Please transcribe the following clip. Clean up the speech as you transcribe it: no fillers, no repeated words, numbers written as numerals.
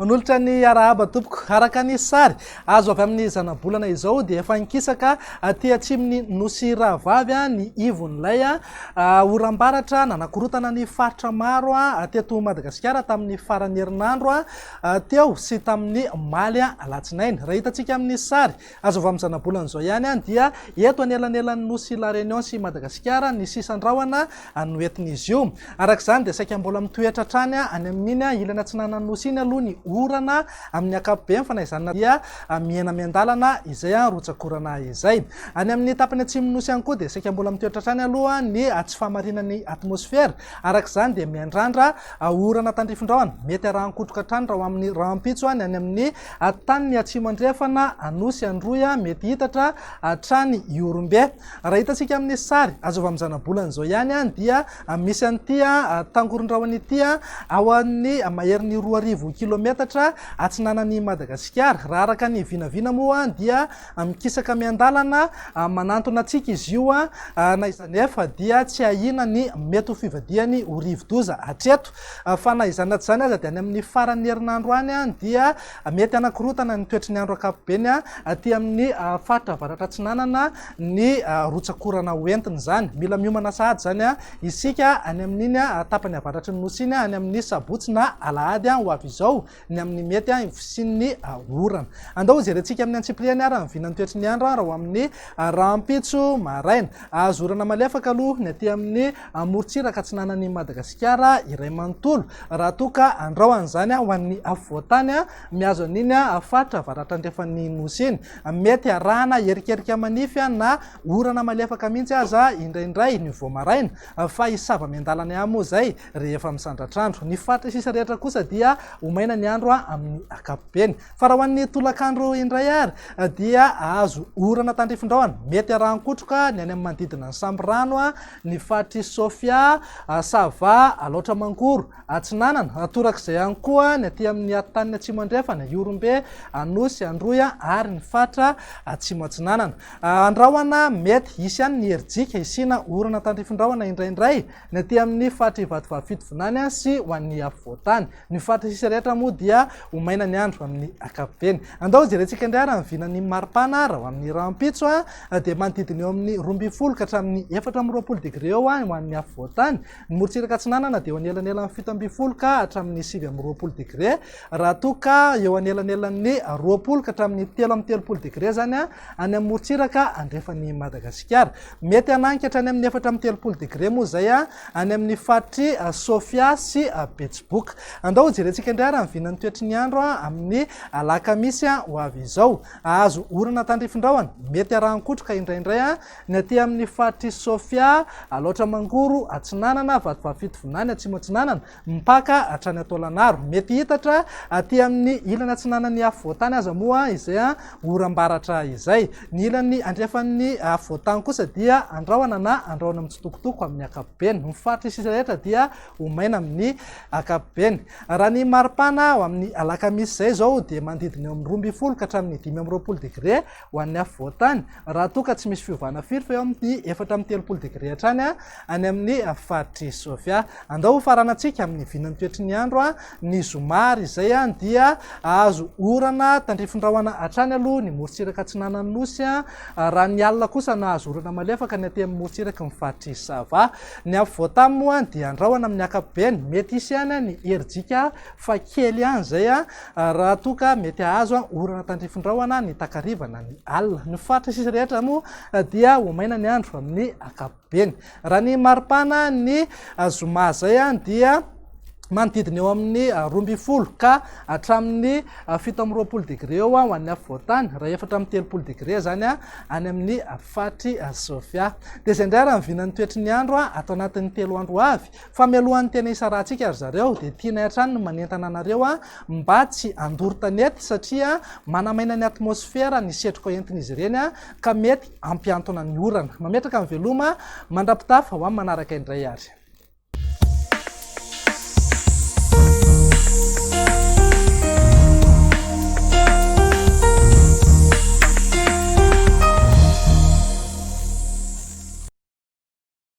manolotra ny arahaba tompoko araka ny sary azo avy amin'ny zanabolana izao dia efa nikisaka aty atsimony nosy rahavavy ny ivon'ilay oram-baratra nanakorotana ny faritra maro teto Madagasikara tamin'ny farany herinandro teo sy tamin'ny maly alatsinainy. Raha hitantsika amin'ny sary azo avy amin'ny zanabolana izao ihany dia eto anelanelan'ny nosy La Réunion sy Madagasikara ny sisan-drahona noentin'izy io. Arak'izany dia saika mbola mitoetra trany any amin'iny ilana tsinana nosy iny aloha ny orana amin'ny ankapobeny fanaizana dia miena miandalana izay rotsakorana izay. Any amin'ny tapany atsimo nosy ihany koa dia saika mbola mitoetra trany aloha ny tsy fahamarinan'ny atmosfera. Arak'izany dia miandrandra orana tandrifin-drahona mety arahankotroka trany raha amin'ny rahampitso any amin'ny tany ny atsimo andrefana anosy androy mety hitatra trany iorombe. Raha hitantsika amin'ny sary azo avy amin'ny zanabolana izao ihany dia misy an'ity tangoron-drahona ity ao amin'ny maherin'ny 2,000 kilometatra atsinanan'ny Madagasikara. Raha araka ny vinavina moa dia mikisaka miandalana manantona antsika izy io na izanefa dia tsy ahina ny mety ho fivadiany ho rivo-doza hatreto fa na izany tsy izany aza dia any amin'ny faran'ny herinandro any dia mety anakorotana ny toetry ny andro ankapobeny aty amin'ny faritra avaratra atsinanana ny rotsakorana hoentiny zany. Mila miomana sahady zany isika any amin'iny tapany avaratry ny nosy iny any amin'ny sabotsy na alahady ho avy izao ny amin'ny mety fisian'ny orana. Andao jerentsika amin'ny antsipliany ary mivinany toetry ny andro raha amin'ny rahampitso maraina. Azo orana malefaka aloha ny aty amin'ny morontsiraka atsinanan'ny Madagasikara iray manontolo raha toka andrahoana zany ho an'ny afovoantany miazo an'iny faritra avaratra andrefan'ny nosy iny. Mety arahana herikerika manify na orana malefaka mihitsy aza indraindray ny voamaraina fa isava miandalana ihany moa zay rehefa misandratr'andro. Ny faritra sisa rehetra kosa dia homaina ny andro amin'ny ankapobeny. Fa raha ho an'ny tolakandro indray ary dia azo orana tandrifin-drahona mety arahankotroka ny any amin'ny manodidina ny Sambrano ny faritry Sofia, Sava, Alaotra Mangoro, Atsinanana, torak'izay ihany koa ny aty amin'ny tany atsimo andrefana Iorombe, Anosy, Androy ary ny faritra atsimo atsinanana. Andrahoana mety hisy ihany ny herijika isina orana tandrifin-drahona indraindray ny aty amin'ny faritra Ivatovavy Fitovinany sy ho an'ny afovoantany. Ny faritra sisa rehetra moa dia homaina ny andro amin'ny ankapobeny. Andao jerentsika indray ary mivinan'ny maripana raha ho amin'ny rahampitso dia manodidina eo amin'ny 12 ka hatramin'ny 420 degré eo ho an'ny afovoantany. Ny morontsiraka atsinanana dia eo anelanelan'ny 17 ka hatramin'ny 20 degré. Raha toka eo anelanelan'ny 20 ka hatramin'ny 13 degré zany any amin'ny morontsiraka andrefan'ny Madagasikara. Mety ananika hatrany amin'ny 430 degré moa zay any amin'ny faritry Sofia sy Betsiboka. Andao jerentsika indray ary mivinan'ny toetry ny andro amin'ny alakamisy ho avy izao. Azo orana tandrifin-drahona mety arahankotroka indraindray ny aty amin'ny faritry Sofia, Alaotra Mangoro, Atsinanana, Vatovavy Fitovinany, Atsimo Atsinanana, mpaka hatrany Antolanaro. Mety hitatra aty amin'ny ilana atsinanan'ny afovoantany aza moa izay oram-baratra izay. Ny ilany andrefan'ny afovoantany kosa dia andrahoana na andrahoana mitsitokotoko amin'ny ankapobeny. Ny faritra sisa rehetra dia homaina amin'ny ankapobeny. Raha ny maripana ho amin'ny alakamisy zay zao dia manodidina eo amin'ny 12 ka hatramin'ny 15 degré ho an'ny afovoantany. Raha toka tsy misy fiovana firy fa eo amin'ny 430 degré hatrany any amin'ny faritry Sofia. Andao faranantsika amin'ny vinan'ny toetry ny andro ny zomary izay dia azo orana tandrifin-drahona hatrany aloha ny morontsiraka atsinanan'ny nosy. Raha ny alina kosa na azo orana malefaka ny aty amin'ny morontsiraka ny faritry Sava. Ny afovoantany moa dia andrahoana amin'ny ankapobeny mety hisy ihany ny herijika fa kely ihany zay raha toka mety azo orana tandrifin-drahona ny takarivana ny alina. Ny faritra sisa rehetra moa dia homaina ny andro amin'ny ankapobeny. Raha ny maripana ny zoma zay dia manodidina eo amin'ny 12 ka hatramin'ny 17 degré eo ho an'ny afovoantany. Raha 430 degré zany any amin'ny faritry Sofia. Dia izay indray raha mivinan'ny toetry ny andro atao anatin'ny 3 andro avy. Fa mialohan'ny tena isarahantsika ary zareo dia tianay hatrany no manentana anareo mba tsy handoro tanety satria manamaina ny atmosfera ny setroka entin'izy ireny ka mety ampiantona ny orana. Mametraka amin'ny veloma mandrapitafa ho amin'ny manaraka indray ary.